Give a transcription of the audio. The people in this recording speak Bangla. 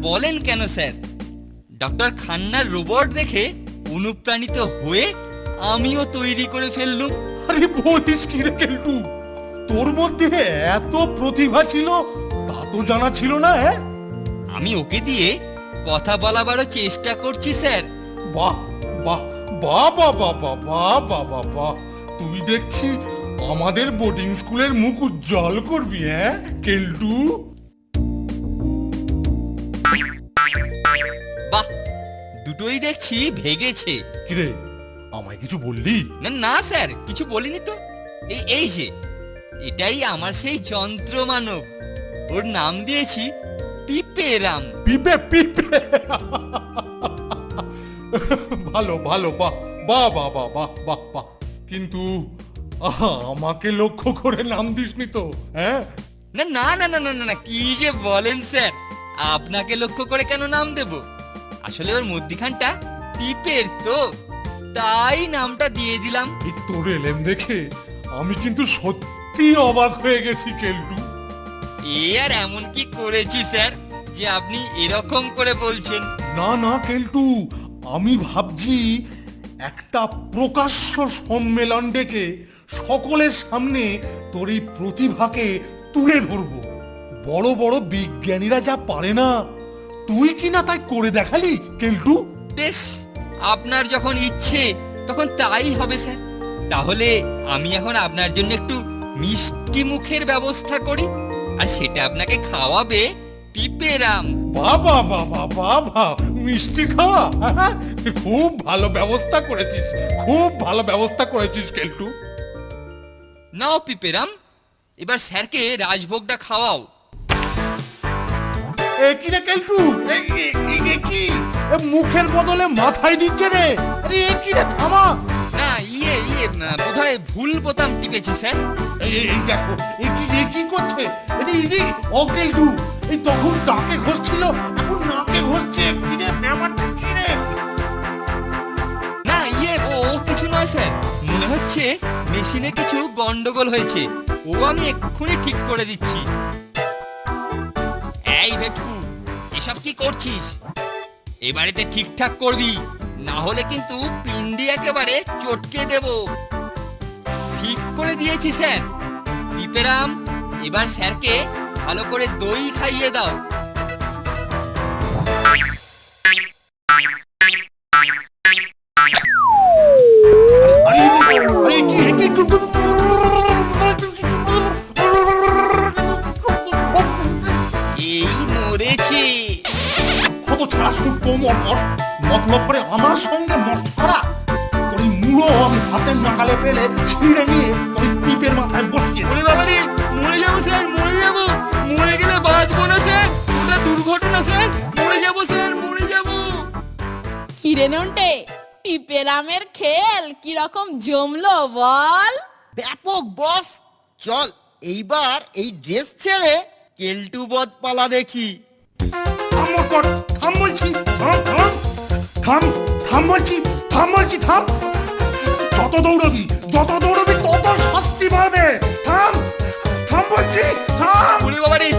বলেন কেন স্যার? ডক্টর খান্নার রোবট দেখে অনুপ্রাণিত হয়ে আমিও তৈরি করে ফেললুম। আরে বলিস কি রে কেলটু, তোর মধ্যে এত প্রতিভা ছিল তা তো জানা ছিল না। হ্যাঁ, আমি ওকে দিয়ে কথা বলাবারও চেষ্টা করছি স্যার। বাহ বাহ বাহ বাহ বাহ বাহ বাহ বাহ বাহ বাহ, তুই দেখছি আমাদের বোর্ডিং স্কুলের মুখ উজ্জ্বল করবি। হ্যাঁ কেলটু, বাহ, দুটোই দেখছি ভেগেছে। কিরে আমায় কিছু বললি? না না স্যার, কিছু বলিনি তো। এই যে এটাই আমার সেই যন্ত্র মানব, ওর নাম দিয়েছি পিপেরাম। পিপে পিপে, ভালো ভালো, বাহ বাহ বাহ বাহ বাহ বাহ বাহ, কিন্তু আমাকে লক্ষ্য করে নাম দিসনি তো? হ্যাঁ, না না না না না না, কি যে বলেন স্যার, আপনাকে লক্ষ্য করে কেন নাম দেব? আসলে ওর মধ্যিখানটা পিপের তো, তাই নামটা দিয়ে দিলাম। এই তোর এলেম দেখে আমি কিন্তু সত্যি অবাক হয়ে গেছি কেলটু। এ আর এমন কি করেছি স্যার যে আপনি এরকম করে বলছেন? না না কেলটু, আমি ভাবছি একটা প্রকাশ্য সম্মেলন ডেকে সকলের সামনে তোর এই প্রতিভাকে তুলে ধরবো। বড় বড় বিজ্ঞানীরা যা পারে না, তুই কি না তাই করে দেখালি কেলটু। বেশ, আপনার যখন ইচ্ছে তখন তাই হবে স্যার। তাহলে আমি এখন আপনার জন্য একটু মিষ্টি মুখের ব্যবস্থা করি, আর সেটা আপনাকে খাওয়াবে পিপেরাম। বাবা বাবা বাবা, মিষ্টি খাওয়া? খুব ভালো ব্যবস্থা করেছিস, খুব ভালো ব্যবস্থা করেছিস কেলটু। নাও পিপেরাম, এবার স্যারকে রাজভোগটা খাওয়াও। কি রে কেলটু, কি মুখের বদলে মাথায় দিচ্ছে রে? আরে কি রে, থামা। না বোধহয় ভুল বোতাম টিপেছি স্যার। এই দেখো, কি করছে? ও কেলটু, এই তখন ডাকে ঘষছিল, এখন নাকে ঘষছে। কি রে ব্যাপারটা, কি রে? না ও কিছু নয় স্যার, মনে হচ্ছে মেশিনে কিছু গন্ডগোল হয়েছে, ও আমি এক্ষুনি ঠিক করে দিচ্ছি। এই ভেটকু, এসব কি করছিস? এবারেতে ঠিকঠাক করবি, না হলে কিন্তু পিন্ডি একেবারে চটকে দেব। ঠিক করে দিয়েছি স্যার। পিপেরাম, এবার স্যারকে ভালো করে দই খাইয়ে দাও। এই মরেছে। কত ছাড়া শুটকো মরকট, মতলব করে আমার সঙ্গে মশকরা। তোর এই মুড়ো আমি হাতের নাগালে পেলে ছিঁড়ে নিয়ে তোর পিপের মাথায় বসিয়ে। ওরে বাবা রে, মরে যাবো স্যার, মরে যাবো। মরে গেলে বাঁচবো না স্যার, ওটা দুর্ঘটনা স্যার। মরে যাবো স্যার, মরে যাবো। কিরে নন্টে, পিপেরামের খেল কিরকম জমলো বল? ব্যাপক বস। চল এইবার এই ড্রেস ছেড়ে কেলটু বধ পালা দেখি। থাম মরকট, থাম বলছি, থাম থাম থাম থাম বলছি, থাম বলছি, থাম। যত দৌড়বি তত শাস্তি পাবে। থাম থাম বলছি, থাম। ওরে বাবা রে,